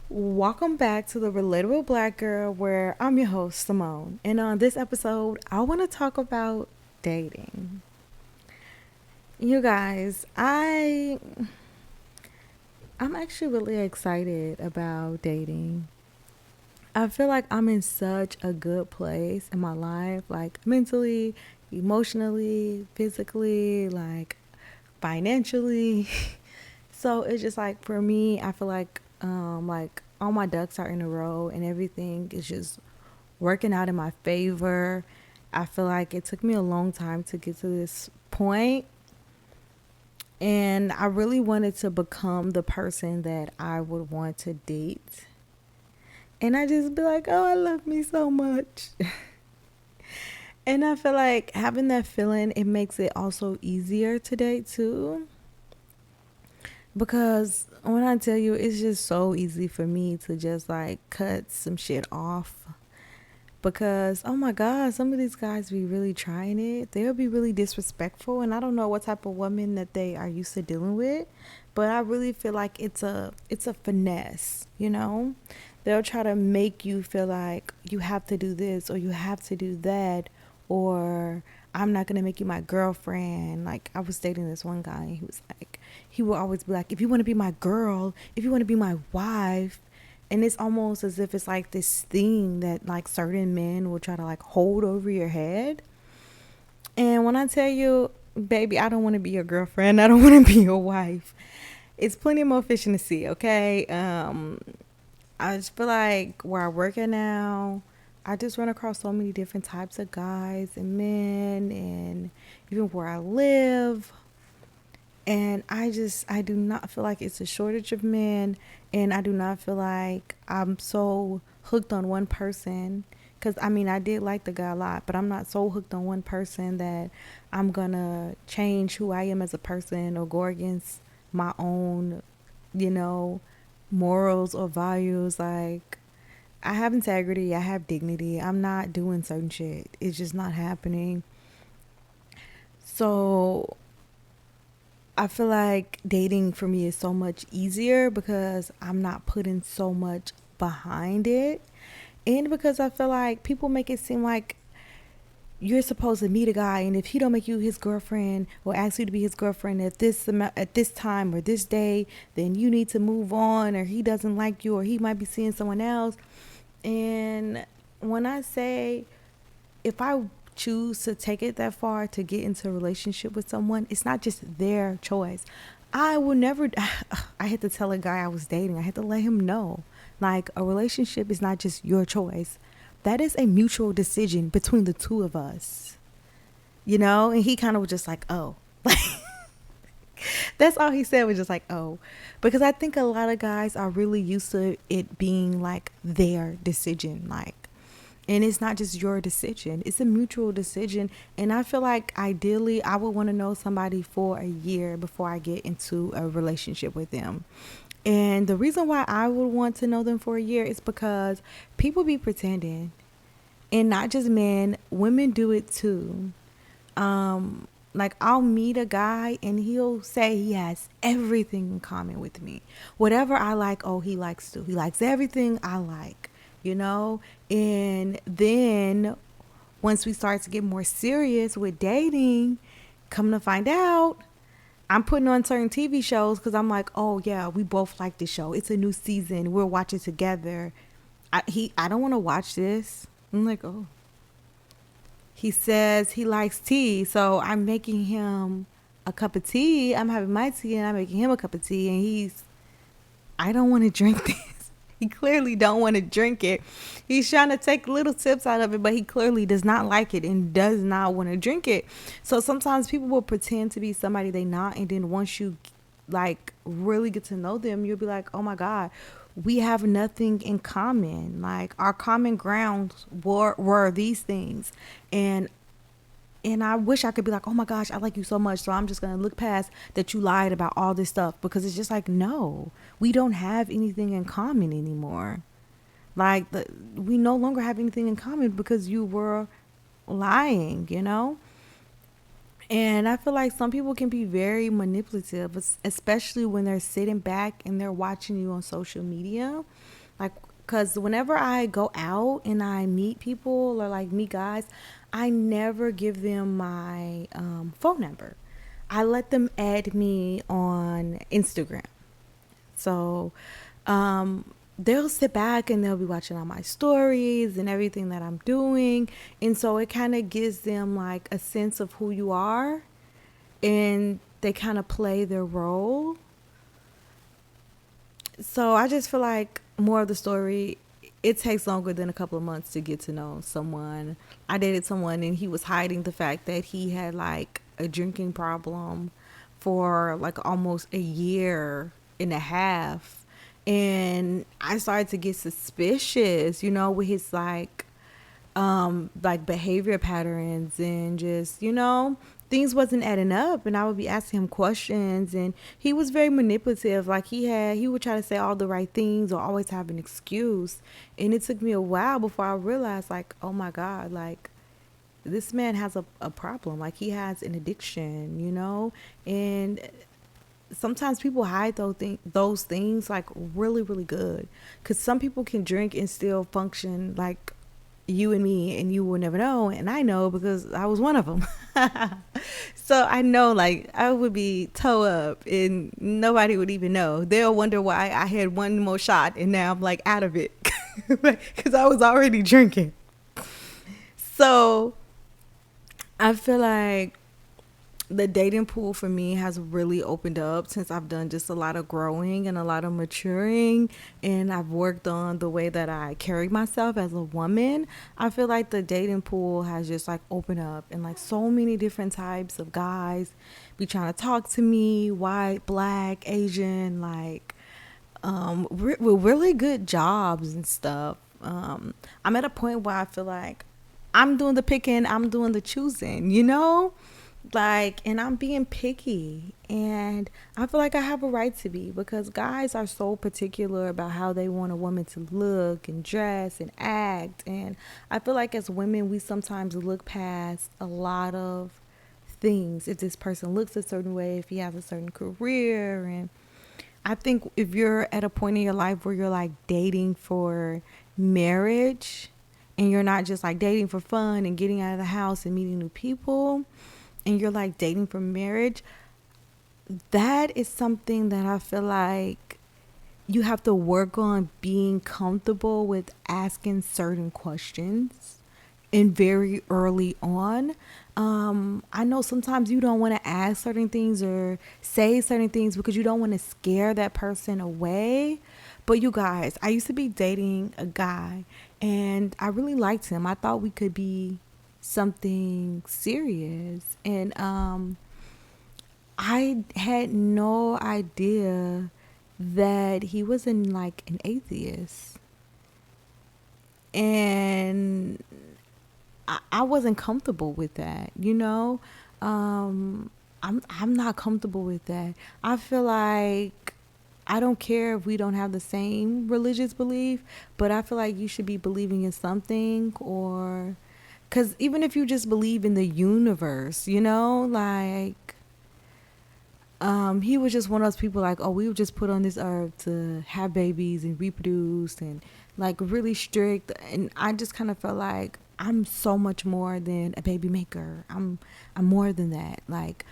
Welcome back to the Relatable Black Girl, where I'm your host, Simone. And on this episode, I want to talk about dating. You guys, I'm actually really excited about dating. I feel like I'm in such a good place in my life, like mentally, emotionally, physically, like financially. So it's just like for me, I feel like all my ducks are in a row and everything is just working out in my favor. I feel like it took me a long time to get to this point, and I really wanted to become the person that I would want to date. And I just be like, "Oh, I love me so much." And I feel like having that feeling, it makes it also easier to date too. Because when I tell you, it's just so easy for me to just like cut some shit off. Because, oh my God, some of these guys be really trying it. They'll be really disrespectful. And I don't know what type of woman that they are used to dealing with. But I really feel like it's a finesse, you know? They'll try to make you feel like you have to do this or you have to do that, or I'm not gonna make you my girlfriend. Like I was dating this one guy and he was like, he would always be like, if you want to be my girl, if you want to be my wife. And it's almost as if it's like this thing that like certain men will try to like hold over your head. And when I tell you, baby, I don't want to be your girlfriend, I don't want to be your wife, it's plenty more fish in the sea, okay? I just feel like where I work at now, I just run across so many different types of guys and men, and even where I live. And I do not feel like it's a shortage of men. And I do not feel like I'm so hooked on one person. Because I mean, I did like the guy a lot, but I'm not so hooked on one person that I'm gonna change who I am as a person or go against my own, you know, morals or values. Like, I have integrity, I have dignity. I'm not doing certain shit. It's just not happening. So I feel like dating for me is so much easier because I'm not putting so much behind it. And because I feel like people make it seem like you're supposed to meet a guy, and if he don't make you his girlfriend or ask you to be his girlfriend at this time or this day, then you need to move on, or he doesn't like you, or he might be seeing someone else. And when I say, if I choose to take it that far to get into a relationship with someone, it's not just their choice. I will never, I had to tell a guy I was dating, I had to let him know, like, a relationship is not just your choice. That is a mutual decision between the two of us, you know? And he kind of was just like, oh. That's all he said, was just like, oh. Because I think a lot of guys are really used to it being like their decision. Like, and it's not just your decision, it's a mutual decision. And I feel like ideally I would want to know somebody for a year before I get into a relationship with them. And the reason why I would want to know them for a year is because people be pretending. And not just men, women do it too. Like, I'll meet a guy and he'll say he has everything in common with me. Whatever I like, oh, he likes too. He likes everything I like, you know? And then once we start to get more serious with dating, come to find out, I'm putting on certain TV shows because I'm like, oh yeah, we both like this show. It's a new season. We'll watch it together. I don't want to watch this. I'm like, oh, he says he likes tea, so I'm making him a cup of tea. I'm having my tea and I'm making him a cup of tea, and I don't want to drink this. He clearly don't want to drink it. He's trying to take little tips out of it, but he clearly does not like it and does not want to drink it. So sometimes people will pretend to be somebody they not, and then once you like really get to know them, you'll be like, oh my God, we have nothing in common. Like, our common grounds were these things. And I wish I could be like, oh my gosh, I like you so much, so I'm just gonna look past that you lied about all this stuff, because it's just like, no, we don't have anything in common anymore. Like, we no longer have anything in common because you were lying, you know. And I feel like some people can be very manipulative, especially when they're sitting back and they're watching you on social media. Like, because whenever I go out and I meet people or like meet guys, I never give them my phone number. I let them add me on Instagram. So they'll sit back and they'll be watching all my stories and everything that I'm doing. And so it kind of gives them like a sense of who you are, and they kind of play their role. So I just feel like more of the story, it takes longer than a couple of months to get to know someone. I dated someone and he was hiding the fact that he had like a drinking problem for like almost a year and a half. And I started to get suspicious, with his like behavior patterns and just, things wasn't adding up, and I would be asking him questions, and he was very manipulative. Like he would try to say all the right things or always have an excuse. And it took me a while before I realized, like, oh my God, like this man has a problem. Like he has an addiction. And sometimes people hide those things like really, really good, because some people can drink and still function like you and me, and you will never know. And I know because I was one of them. So I know, like, I would be toe up and nobody would even know. They'll wonder why I had one more shot and now I'm like out of it because I was already drinking. So I feel like the dating pool for me has really opened up since I've done just a lot of growing and a lot of maturing, and I've worked on the way that I carry myself as a woman. I feel like the dating pool has just like opened up, and like so many different types of guys be trying to talk to me, white, black, Asian, like with really good jobs and stuff. I'm at a point where I feel like I'm doing the picking, I'm doing the choosing. Like, and I'm being picky, and I feel like I have a right to be, because guys are so particular about how they want a woman to look and dress and act. And I feel like as women we sometimes look past a lot of things. If this person looks a certain way, if he has a certain career. And I think if you're at a point in your life where you're like dating for marriage, and you're not just like dating for fun and getting out of the house and meeting new people, and you're like dating for marriage, that is something that I feel like you have to work on, being comfortable with asking certain questions and very early on. I know sometimes you don't want to ask certain things or say certain things because you don't want to scare that person away. But you guys, I used to be dating a guy and I really liked him. I thought we could be something serious. And I had no idea that he was like an atheist. And I wasn't comfortable with that. I'm not comfortable with that. I feel like I don't care if we don't have the same religious belief, but I feel like you should be believing in something, or because even if you just believe in the universe, like he was just one of those people like, oh, we were just put on this earth to have babies and reproduce, and like really strict. And I just kind of felt like I'm so much more than a baby maker. I'm more than that. Like,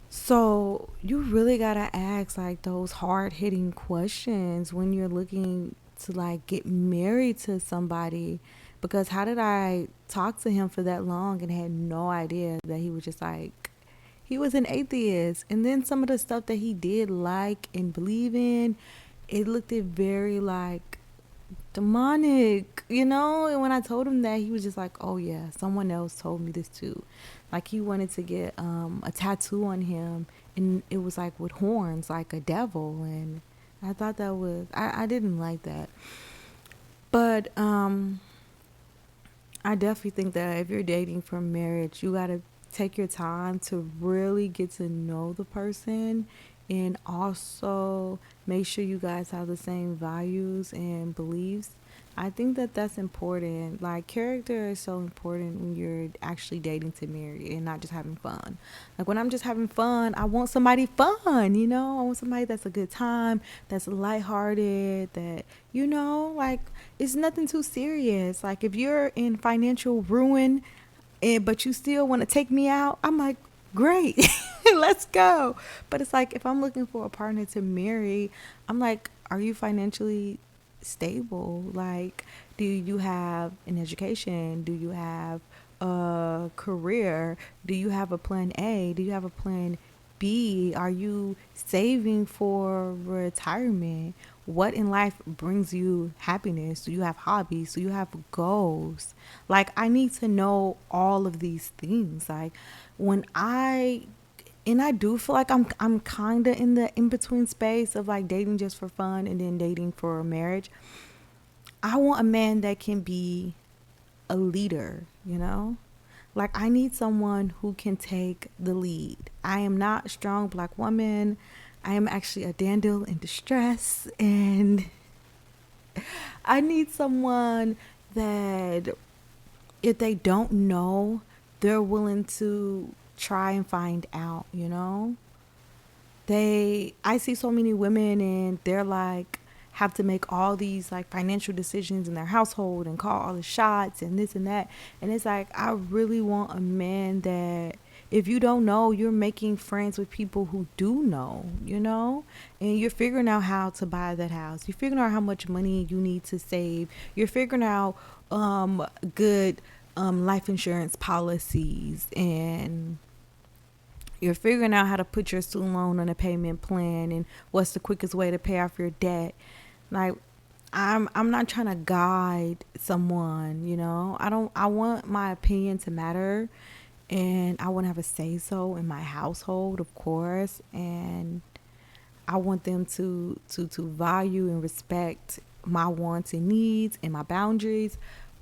so you really gotta ask like those hard hitting questions when you're looking to like get married to somebody. Because how did I talk to him for that long and had no idea that he was just like, he was an atheist? And then some of the stuff that he did like and believe in, it looked at very like demonic. And when I told him that, he was just like, oh yeah, someone else told me this too. Like he wanted to get a tattoo on him, and it was like with horns, like a devil. And I thought that was, I didn't like that. But I definitely think that if you're dating for marriage, you gotta take your time to really get to know the person and also make sure you guys have the same values and beliefs. I think that that's important. Like, character is so important when you're actually dating to marry and not just having fun. Like, when I'm just having fun, I want somebody fun, you know? I want somebody that's a good time, that's lighthearted, that, you know, like, it's nothing too serious. Like, if you're in financial ruin, but you still want to take me out, I'm like, great, let's go. But it's like, if I'm looking for a partner to marry, I'm like, are you financially stable? Like, do you have an education? Do you have a career? Do you have a plan A? Do you have a plan B? Are you saving for retirement? What in life brings you happiness? Do you have hobbies? Do you have goals? Like, I need to know all of these things. Like, when I do feel like I'm kind of in the in between space of like dating just for fun and then dating for marriage. I want a man that can be a leader, you know? Like, I need someone who can take the lead. I am not a strong black woman. I am actually a dandel in distress, and I need someone that if they don't know, they're willing to try and find out, you know? I see so many women and they're like have to make all these like financial decisions in their household and call all the shots and this and that. And it's like, I really want a man that if you don't know, you're making friends with people who do know, you know, and you're figuring out how to buy that house. You're figuring out how much money you need to save. You're figuring out good life insurance policies, and you're figuring out how to put your student loan on a payment plan and what's the quickest way to pay off your debt. Like, I'm not trying to guide someone, you know. I want my opinion to matter, and I want to have a say so in my household, of course, and I want them to value and respect my wants and needs and my boundaries,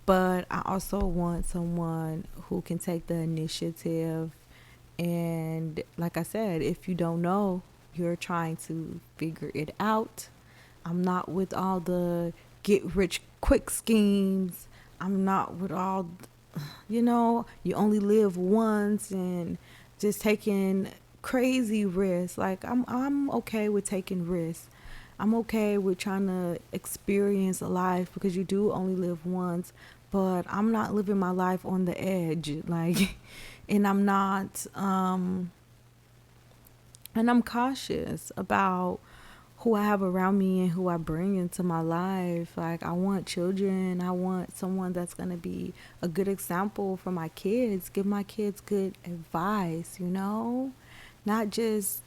but I also want someone who can take the initiative. And like I said, if you don't know, you're trying to figure it out. I'm not with all the get rich quick schemes. I'm not with all, you know, you only live once and just taking crazy risks. Like, I'm okay with taking risks. I'm okay with trying to experience life because you do only live once, but I'm not living my life on the edge. Like, and I'm not and I'm cautious about who I have around me and who I bring into my life. Like, I want children. I want someone that's going to be a good example for my kids, give my kids good advice, you know? Not just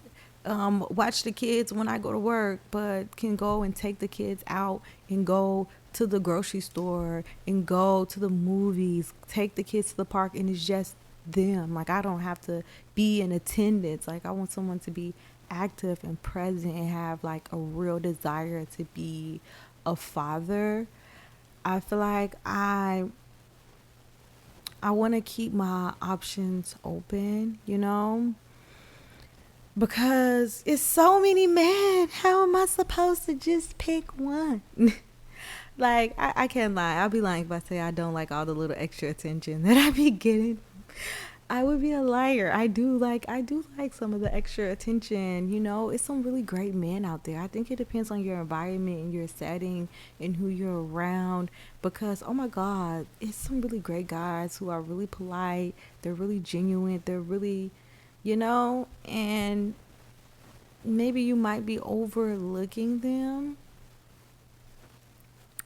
watch the kids when I go to work, but can go and take the kids out and go to the grocery store and go to the movies, take the kids to the park, and it's just them. Like, I don't have to be in attendance. Like, I want someone to be active and present and have like a real desire to be a father. I feel like I want to keep my options open, you know? Because it's so many men. How am I supposed to just pick one? Like, I can't lie. I'll be lying if I say I don't like all the little extra attention that I be getting. I would be a liar. I do like some of the extra attention. You know, it's some really great men out there. I think it depends on your environment and your setting and who you're around. Because oh my God, it's some really great guys who are really polite. They're really genuine. They're really, you know, and maybe you might be overlooking them,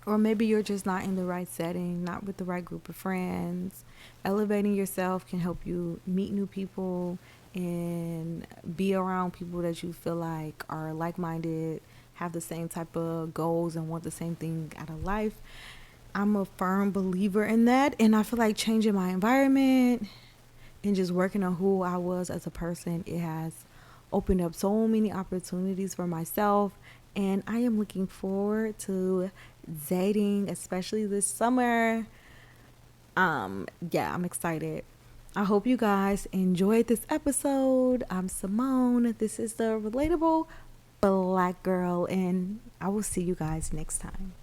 or maybe you're just not in the right setting, not with the right group of friends. Elevating yourself can help you meet new people and be around people that you feel like are like minded, have the same type of goals, and want the same thing out of life. I'm a firm believer in that. And I feel like changing my environment and just working on who I was as a person, it has opened up so many opportunities for myself. And I am looking forward to dating, especially this summer. Yeah, I'm excited. I hope you guys enjoyed this episode. I'm Simone. This is the Relatable Black Girl, and I will see you guys next time.